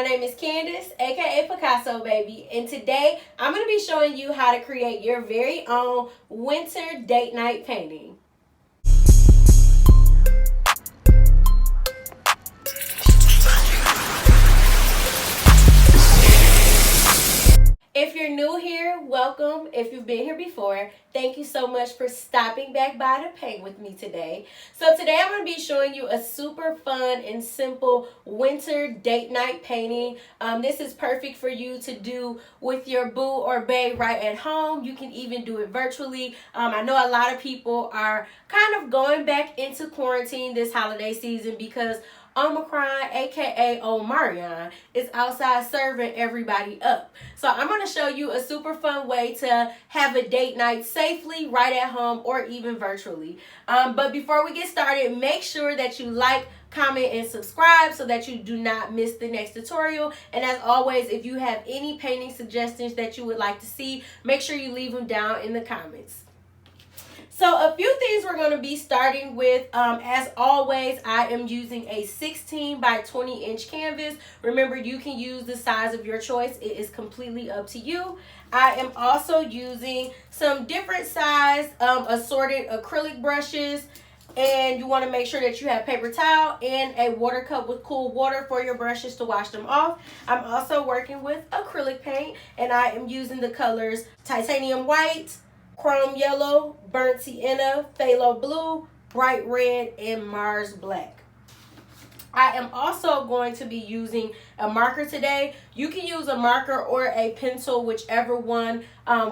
My name is Candace, aka Picasso Baby, and today I'm going to be showing you how to create your very own winter date night painting. If you're new here, welcome. If you've been here before, thank you so much for stopping back by to paint with me today. So today I'm going to be showing you a super fun and simple winter date night painting. This is perfect for you to do with your boo or bae right at home. You can even do it virtually. I know a lot of people are kind of going back into quarantine this holiday season because Omicron, aka Omarion, is outside serving everybody up. So I'm going to show you a super fun way to have a date night safely right at home or even virtually. But before we get started, make sure that you like, comment, and subscribe so that you do not miss the next tutorial. And as always, if you have any painting suggestions that you would like to see, make sure you leave them down in the comments. So a few things we're going to be starting with. As always, I am using a 16 by 20 inch canvas. Remember, you can use the size of your choice. It is completely up to you. I am also using some different size assorted acrylic brushes. And you want to make sure that you have paper towel and a water cup with cool water for your brushes to wash them off. I'm also working with acrylic paint, and I am using the colors titanium white, chrome yellow, burnt sienna, phthalo blue, bright red, and Mars black. I am also going to be using a marker today. You can use a marker or a pencil, whichever one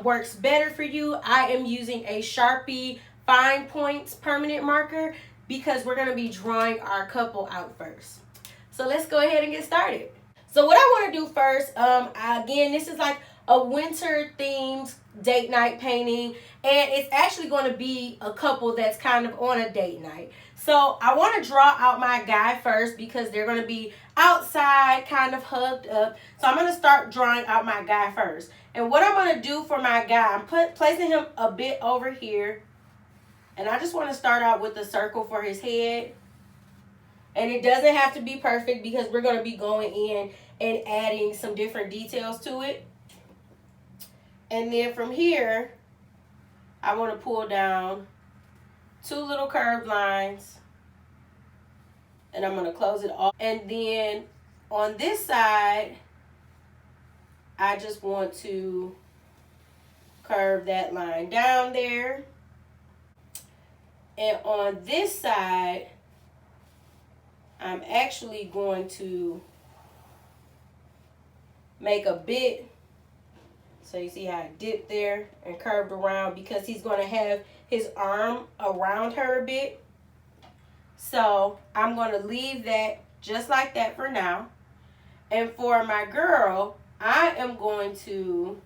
works better for you. I am using a Sharpie Fine Points permanent marker because we're going to be drawing our couple out first. So let's go ahead and get started. So what I want to do first, again, this is like a winter themed date night painting, and it's actually going to be a couple that's kind of on a date night. So I want to draw out my guy first because they're going to be outside kind of hugged up. So I'm going to start drawing out my guy first. And what I'm going to do for my guy, I'm placing him a bit over here, and I just want to start out with a circle for his head. And it doesn't have to be perfect because we're going to be going in and adding some different details to it. And then from here, I want to pull down two little curved lines. And I'm going to close it off. And then on this side, I just want to curve that line down there. And on this side, I'm actually going to make a bit. So you see how I dipped there and curved around because he's going to have his arm around her a bit. So I'm going to leave that just like that for now. And for my girl, I am going to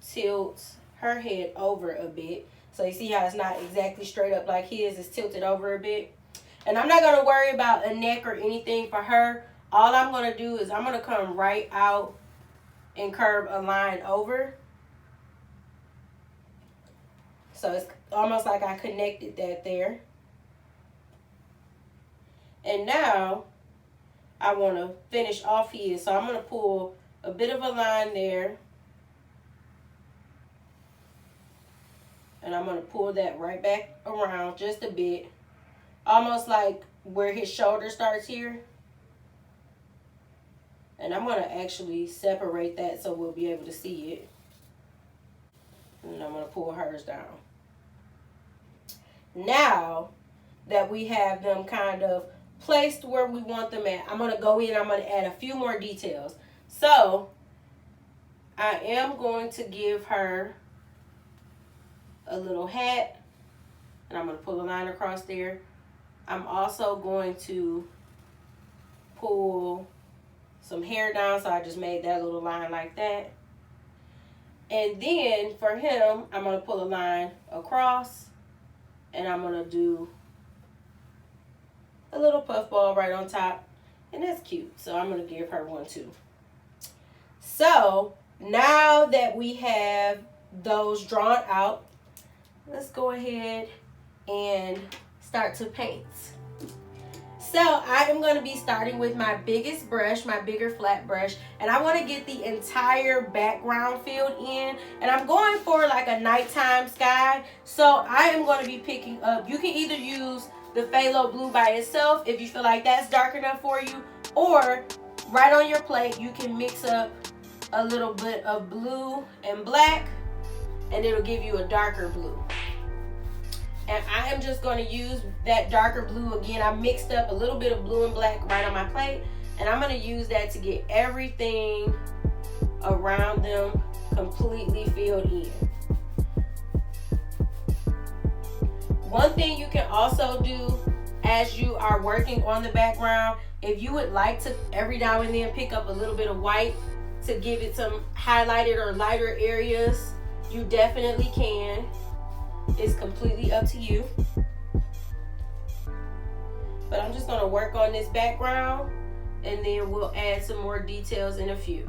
tilt her head over a bit. So you see how it's not exactly straight up like his, it's tilted over a bit. And I'm not going to worry about a neck or anything for her. All I'm going to do is I'm going to come right out and curve a line over. So it's almost like I connected that there. And now I want to finish off his. So I'm going to pull a bit of a line there. And I'm going to pull that right back around just a bit. Almost like where his shoulder starts here. And I'm going to actually separate that so we'll be able to see it. And I'm going to pull hers down. Now that we have them kind of placed where we want them at, I'm going to go in and I'm going to add a few more details. So I am going to give her a little hat. And I'm going to pull a line across there. I'm also going to pull some hair down, so I just made that little line like that. And then for him, I'm going to pull a line across, and I'm going to do a little puff ball right on top, and that's cute. So I'm going to give her one too. So now that we have those drawn out, let's go ahead and start to paint. So I am going to be starting with my biggest brush, my bigger flat brush, and I want to get the entire background filled in, and I'm going for like a nighttime sky. So I am going to be picking up, you can either use the phthalo blue by itself if you feel like that's dark enough for you, or right on your plate you can mix up a little bit of blue and black and it'll give you a darker blue. And I am just going to use that darker blue again. I mixed up a little bit of blue and black right on my plate, and I'm going to use that to get everything around them completely filled in. One thing you can also do as you are working on the background, if you would like to every now and then pick up a little bit of white to give it some highlighted or lighter areas, you definitely can. It's completely up to you. But I'm just going to work on this background and then we'll add some more details in a few.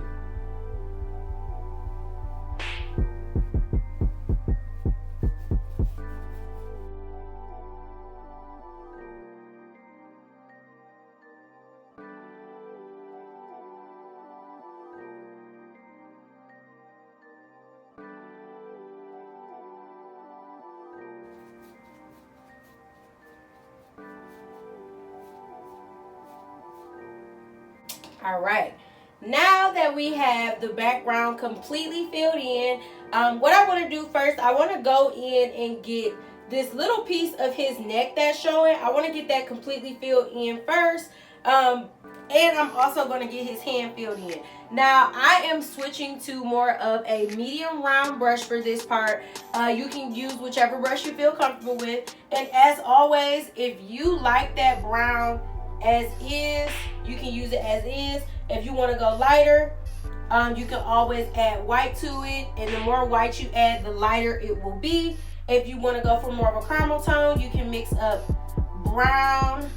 All right, now that we have the background completely filled in, what I want to do first, I want to go in and get this little piece of his neck that's showing. I want to get that completely filled in first, and I'm also going to get his hand filled in. Now I am switching to more of a medium round brush for this part. You can use whichever brush you feel comfortable with, and as always, if you like that brown as is, you can use it as is. If you want to go lighter, you can always add white to it, and the more white you add, the lighter it will be. If you want to go for more of a caramel tone, you can mix up brown,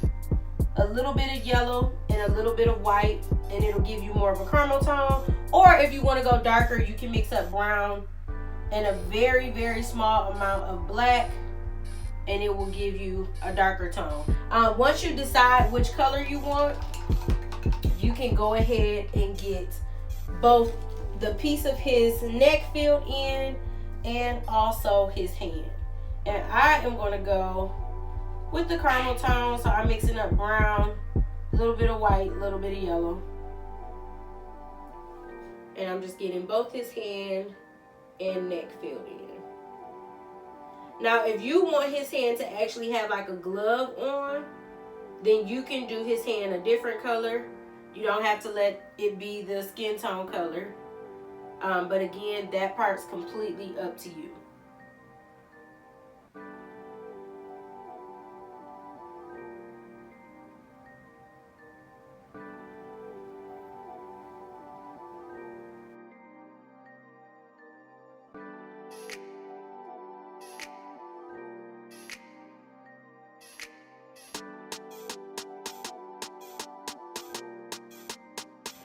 a little bit of yellow, and a little bit of white, and it'll give you more of a caramel tone. Or if you want to go darker, you can mix up brown and a very, very small amount of black, and it will give you a darker tone. Once you decide which color you want, you can go ahead and get both the piece of his neck filled in and also his hand. And I am going to go with the caramel tone, so I'm mixing up brown, a little bit of white, a little bit of yellow. And I'm just getting both his hand and neck filled in. Now, if you want his hand to actually have like a glove on, then you can do his hand a different color. You don't have to let it be the skin tone color. But again, that part's completely up to you.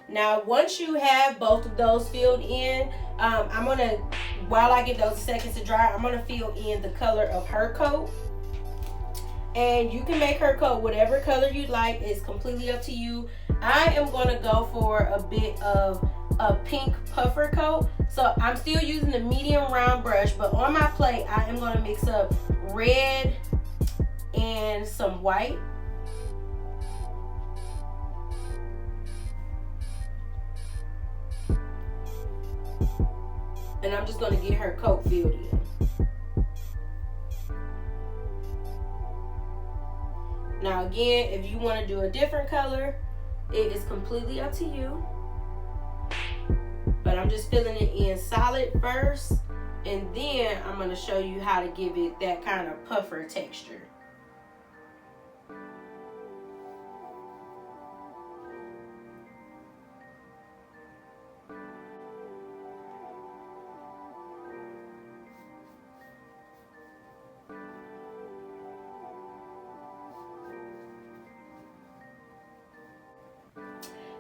Now, once you have both of those filled in, I'm going to, while I give those seconds to dry, I'm going to fill in the color of her coat. And you can make her coat whatever color you like. It's completely up to you. I am going to go for a bit of a pink puffer coat. So I'm still using the medium round brush, but on my plate, I am going to mix up red and some white. And I'm just going to get her coat filled in. Now again, if you want to do a different color, it is completely up to you. But I'm just filling it in solid first, and then I'm going to show you how to give it that kind of puffer texture.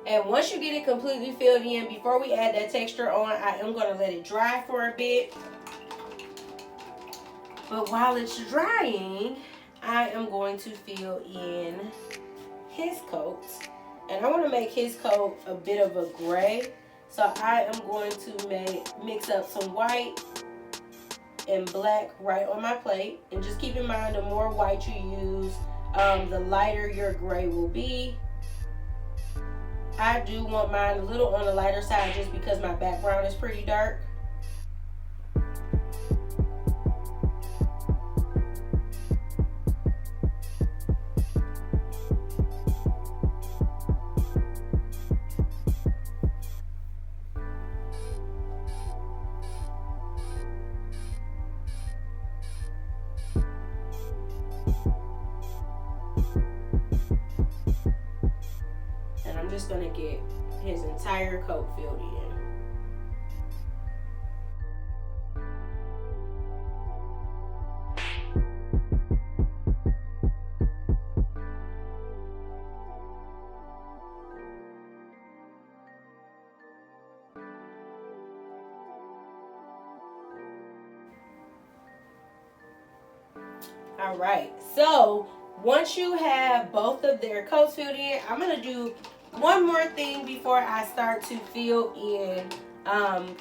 And once you get it completely filled in, before we add that texture on, I am going to let it dry for a bit. But while it's drying, I am going to fill in his coat. And I want to make his coat a bit of a gray. So I am going to mix up some white and black right on my plate. And just keep in mind, the more white you use, the lighter your gray will be. I do want mine a little on the lighter side just because my background is pretty dark. Just gonna get his entire coat filled in. All right, so once you have both of their coats filled in, I'm gonna do one more thing before I start to fill in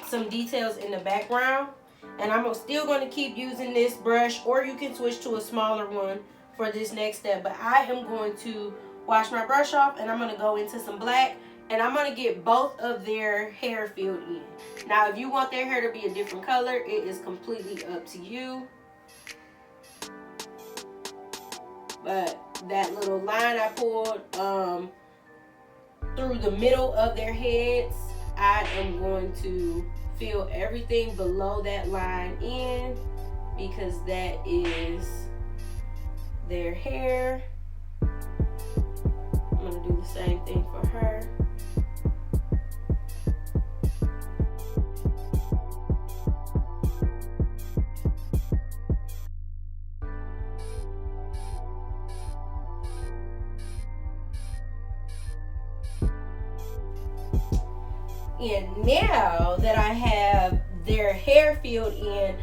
some details in the background. And I'm still going to keep using this brush, or you can switch to a smaller one for this next step. But I am going to wash my brush off, and I'm going to go into some black, and I'm going to get both of their hair filled in. Now, if you want their hair to be a different color, it is completely up to you. But that little line I pulled through the middle of their heads, I am going to fill everything below that line in, because that is their hair. I'm going to do the same thing for her. And now that I have their hair filled in,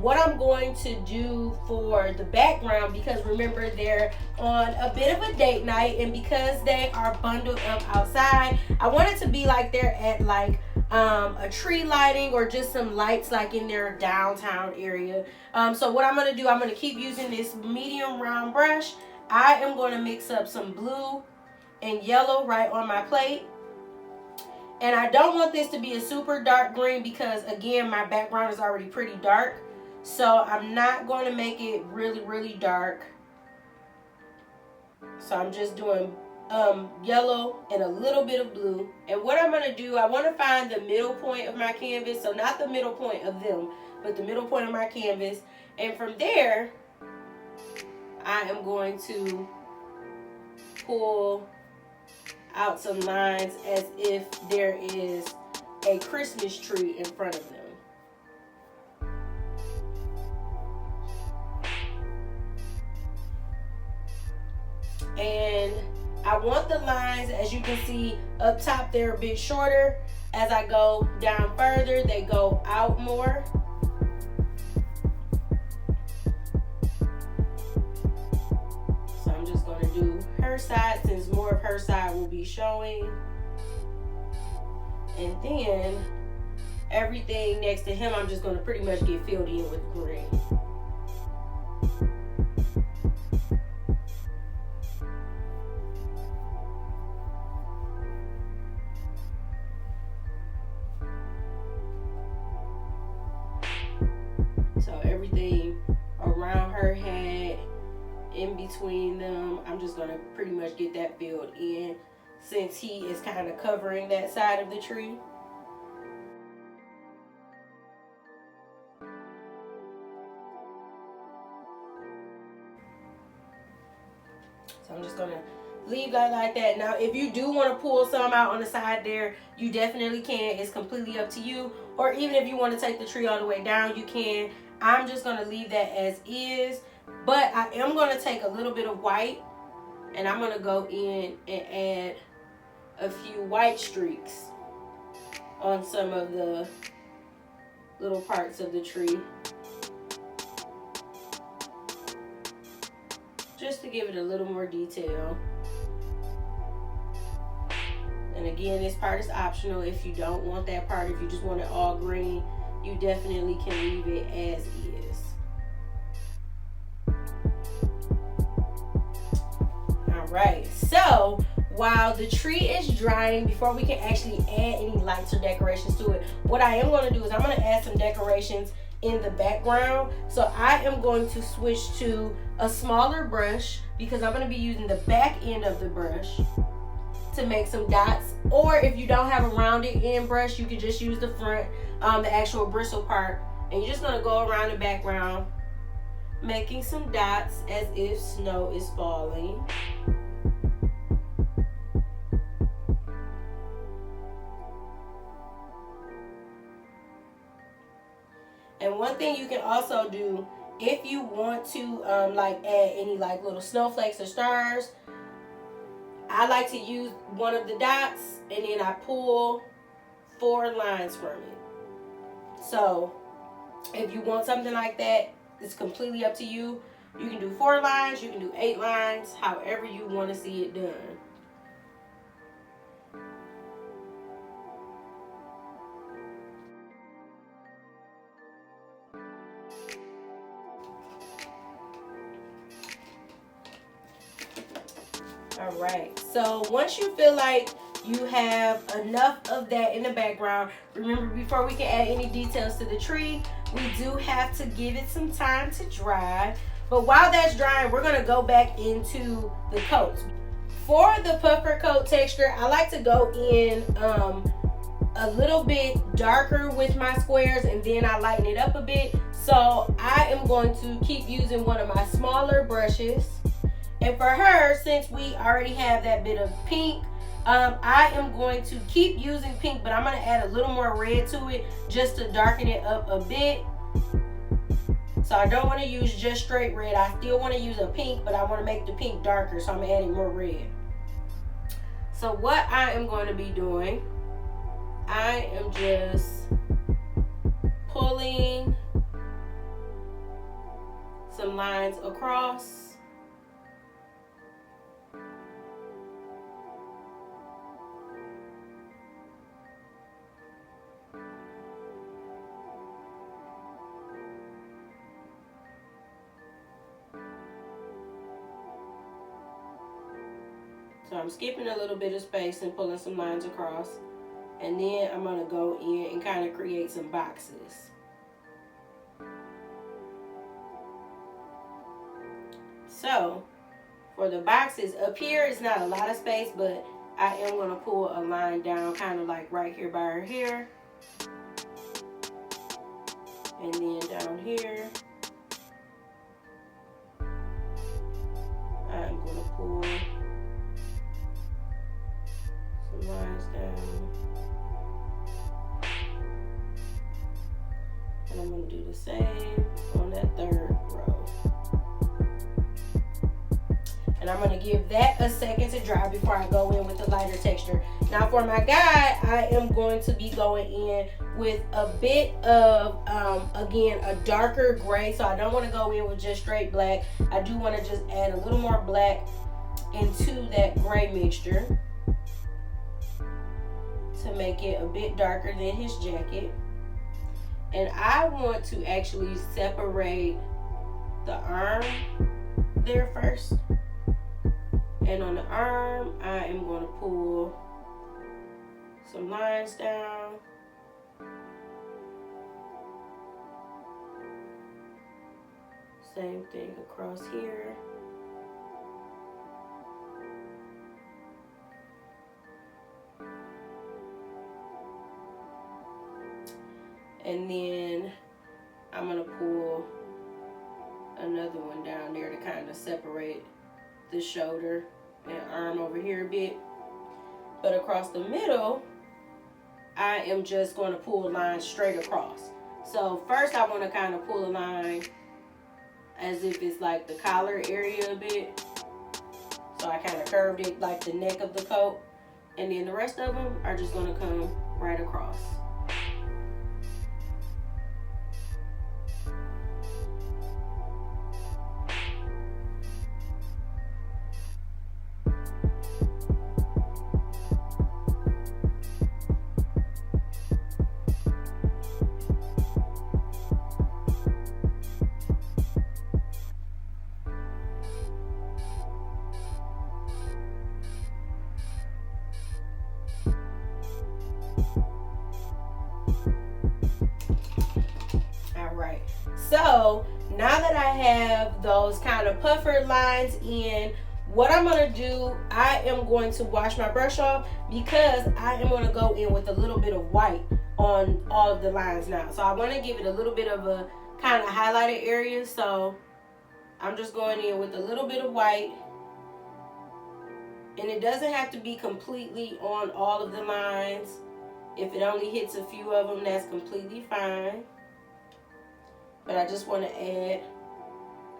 what I'm going to do for the background, because remember they're on a bit of a date night, and because they are bundled up outside, I want it to be like they're at like a tree lighting, or just some lights like in their downtown area. So what I'm going to do, I'm going to keep using this medium round brush. I am going to mix up some blue and yellow right on my plate. And I don't want this to be a super dark green, because again, my background is already pretty dark. So I'm not going to make it really, really dark. So I'm just doing yellow and a little bit of blue. And what I'm going to do, I want to find the middle point of my canvas. So not the middle point of them, but the middle point of my canvas. And from there, I am going to pull out some lines as if there is a Christmas tree in front of them. And I want the lines, as you can see up top, they're a bit shorter. As I go down further, they go out more. So I'm just going to do her side, since more of her side will be showing. And then everything next to him, I'm just going to pretty much get filled in with green. So everything around her head, in between them, I'm just going to pretty much get that filled in, since he is kind of covering that side of the tree. So I'm just going to leave that like that. Now, if you do want to pull some out on the side there, you definitely can. It's completely up to you. Or even if you want to take the tree all the way down, you can. I'm just going to leave that as is. But I am going to take a little bit of white, and I'm going to go in and add a few white streaks on some of the little parts of the tree, just to give it a little more detail. And again, this part is optional if you don't want that part. If you just want it all green, you definitely can leave it as is. All right, so while the tree is drying, before we can actually add any lights or decorations to it, what I am going to do is I'm going to add some decorations in the background. So I am going to switch to a smaller brush because I'm going to be using the back end of the brush to make some dots. Or if you don't have a rounded end brush, you can just use the front, the actual bristle part, and you're just going to go around the background making some dots as if snow is falling. And one thing you can also do, if you want to like add any like little snowflakes or stars, I like to use one of the dots and then I pull 4 lines from it. So if you want something like that, it's completely up to you. You can do 4 lines, you can do 8 lines, however you want to see it done. All right, so once you feel like you have enough of that in the background, remember, before we can add any details to the tree, we do have to give it some time to dry. But while that's drying, we're gonna go back into the coats. For the puffer coat texture, I like to go in a little bit darker with my squares and then I lighten it up a bit. So I am going to keep using one of my smaller brushes. And for her, since we already have that bit of pink, I am going to keep using pink, but I'm going to add a little more red to it just to darken it up a bit. So I don't want to use just straight red. I still want to use a pink, but I want to make the pink darker, so I'm adding more red. So what I am going to be doing, I am just pulling some lines across. So I'm skipping a little bit of space and pulling some lines across. And then I'm going to go in and kind of create some boxes. So for the boxes, up here it's not a lot of space, but I am going to pull a line down kind of like right here by her hair. And then down here, I'm going to pull some lines down. And I'm going to do the same on that 3rd row. And I'm going to give that a second to dry before I go in with the lighter texture. Now for my guide, I am going to be going in with a bit of, again, a darker gray. So I don't want to go in with just straight black. I do want to just add a little more black into that gray mixture to make it a bit darker than his jacket. And I want to actually separate the arm there first. And on the arm, I am going to pull some lines down. Same thing across here. And then I'm going to pull another one down there to kind of separate the shoulder and arm over here a bit. But across the middle, I am just going to pull a line straight across. So first I want to kind of pull a line as if it's like the collar area a bit. So I kind of curved it like the neck of the coat. And then the rest of them are just going to come right across. So now that I have those kind of puffer lines in, what I'm going to do, I am going to wash my brush off because I am going to go in with a little bit of white on all of the lines now. So I want to give it a little bit of a kind of highlighted area. So I'm just going in with a little bit of white. And it doesn't have to be completely on all of the lines. If it only hits a few of them, that's completely fine. But I just want to add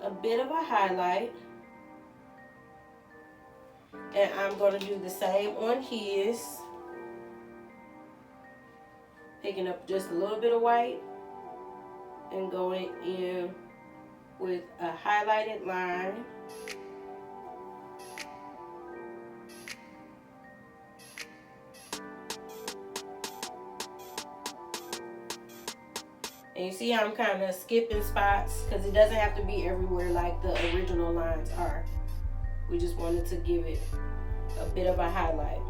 a bit of a highlight. And I'm going to do the same on his. Picking up just a little bit of white and going in with a highlighted line. And you see how I'm kind of skipping spots because it doesn't have to be everywhere like the original lines are. We just wanted to give it a bit of a highlight.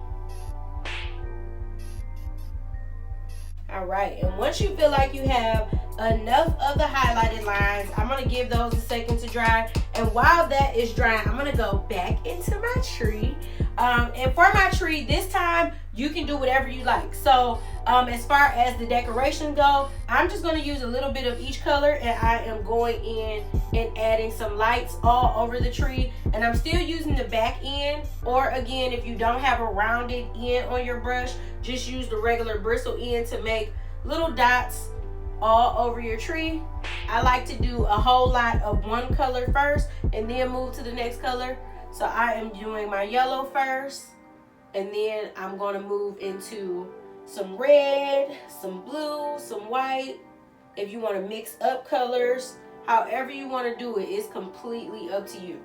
All right, and once you feel like you have enough of the highlighted lines, I'm gonna give those a second to dry. And while that is drying, I'm gonna go back into my tree. And for my tree, this time, you can do whatever you like. So as far as the decoration go, I'm just gonna use a little bit of each color, and I am going in and adding some lights all over the tree. And I'm still using the back end, or again, if you don't have a rounded end on your brush, just use the regular bristle end to make little dots all over your tree. I like to do a whole lot of one color first and then move to the next color. So I am doing my yellow first, and then I'm going to move into some red, some blue, some white. If you want to mix up colors, however you want to do it, it's completely up to you.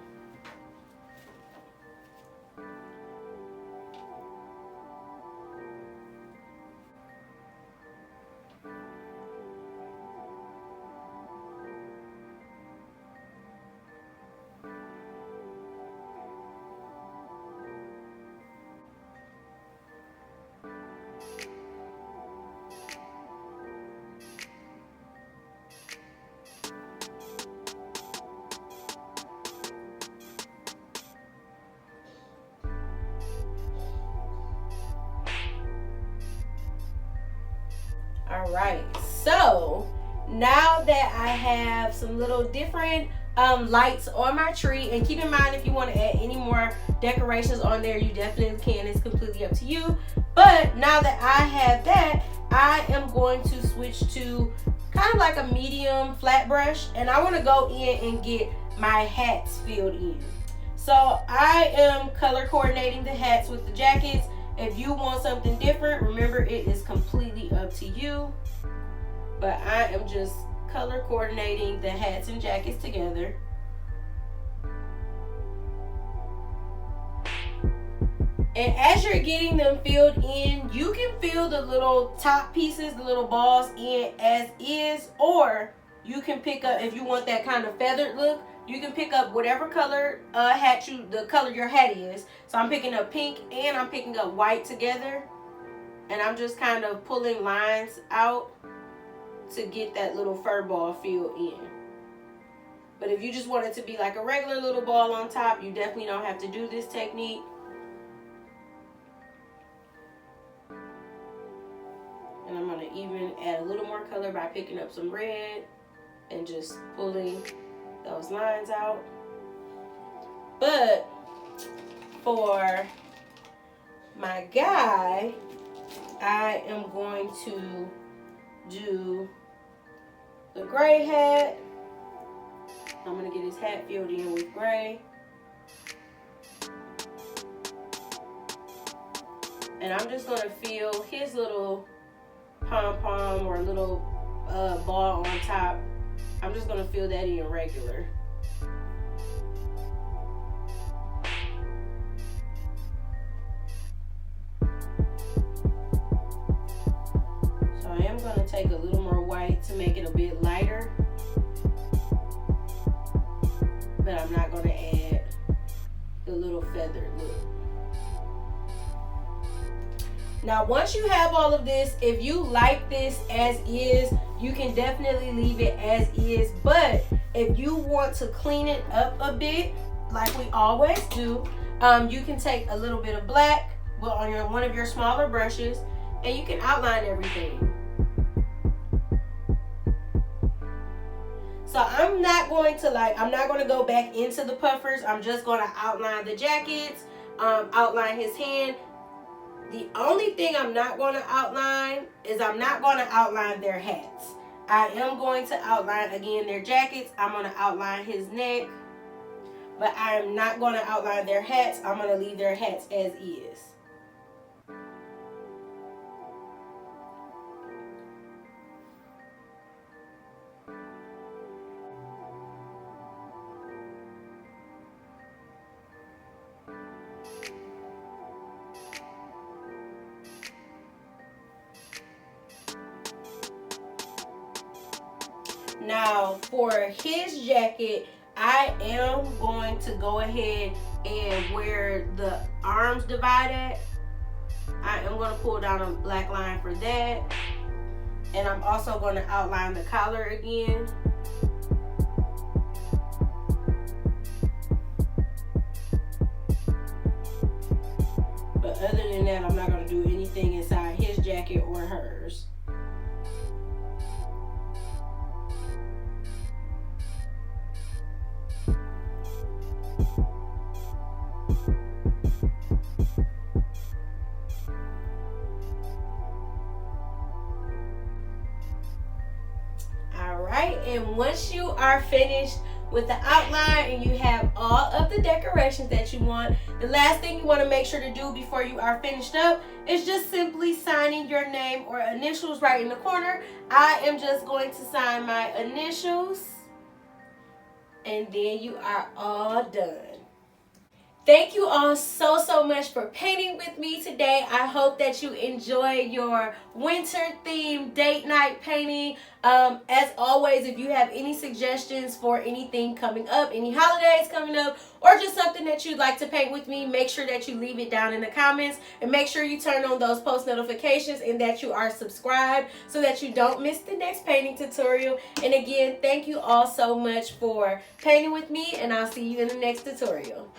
All right, so now that I have some little different lights on my tree, and keep in mind, if you want to add any more decorations on there, you definitely can. It's completely up to you. But now that I have that, I am going to switch to kind of like a medium flat brush, and I want to go in and get my hats filled in. So I am color coordinating the hats with the jackets. If you want something different, remember, it is completely up to you. But I am just color coordinating the hats and jackets together. And as you're getting them filled in, you can fill the little top pieces, the little balls in as is, or you can pick up, if you want that kind of feathered look, you can pick up whatever color the color your hat is. So I'm picking up pink and I'm picking up white together. And I'm just kind of pulling lines out to get that little fur ball filled in. But if you just want it to be like a regular little ball on top, you definitely don't have to do this technique. And I'm going to even add a little more color by picking up some red and just pulling those lines out. But for my guy, I am going to do the gray hat. I'm going to get his hat filled in with gray. And I'm just going to fill his little pom-pom or little ball on top. I'm just going to fill that in regular. So I am going to take a little more white to make it a bit lighter. But I'm not going to add the little feathered look. Now, once you have all of this, if you like this as is, you can definitely leave it as is. But if you want to clean it up a bit, like we always do, you can take a little bit of black on one of your smaller brushes, and you can outline everything. So I'm not going to go back into the puffers. I'm just going to outline the jackets, outline his hand. The only thing I'm not going to outline is I'm not going to outline their hats. I am going to outline, again, their jackets. I'm going to outline his neck. But I am not going to outline their hats. I'm going to leave their hats as is. Now, for his jacket, I am going to go ahead and where the arms divide at, I am going to pull down a black line for that. And I'm also going to outline the collar again. But other than that, I'm not going to do anything inside his jacket or hers. And once you are finished with the outline and you have all of the decorations that you want, the last thing you want to make sure to do before you are finished up is just simply signing your name or initials right in the corner. I am just going to sign my initials, and then you are all done. Thank you all so much for painting with me today. I hope that you enjoy your winter themed date night painting. As always, if you have any suggestions for anything coming up, any holidays coming up, or just something that you'd like to paint with me, make sure that you leave it down in the comments, and make sure you turn on those post notifications and that you are subscribed so that you don't miss the next painting tutorial. And again, thank you all so much for painting with me, and I'll see you in the next tutorial.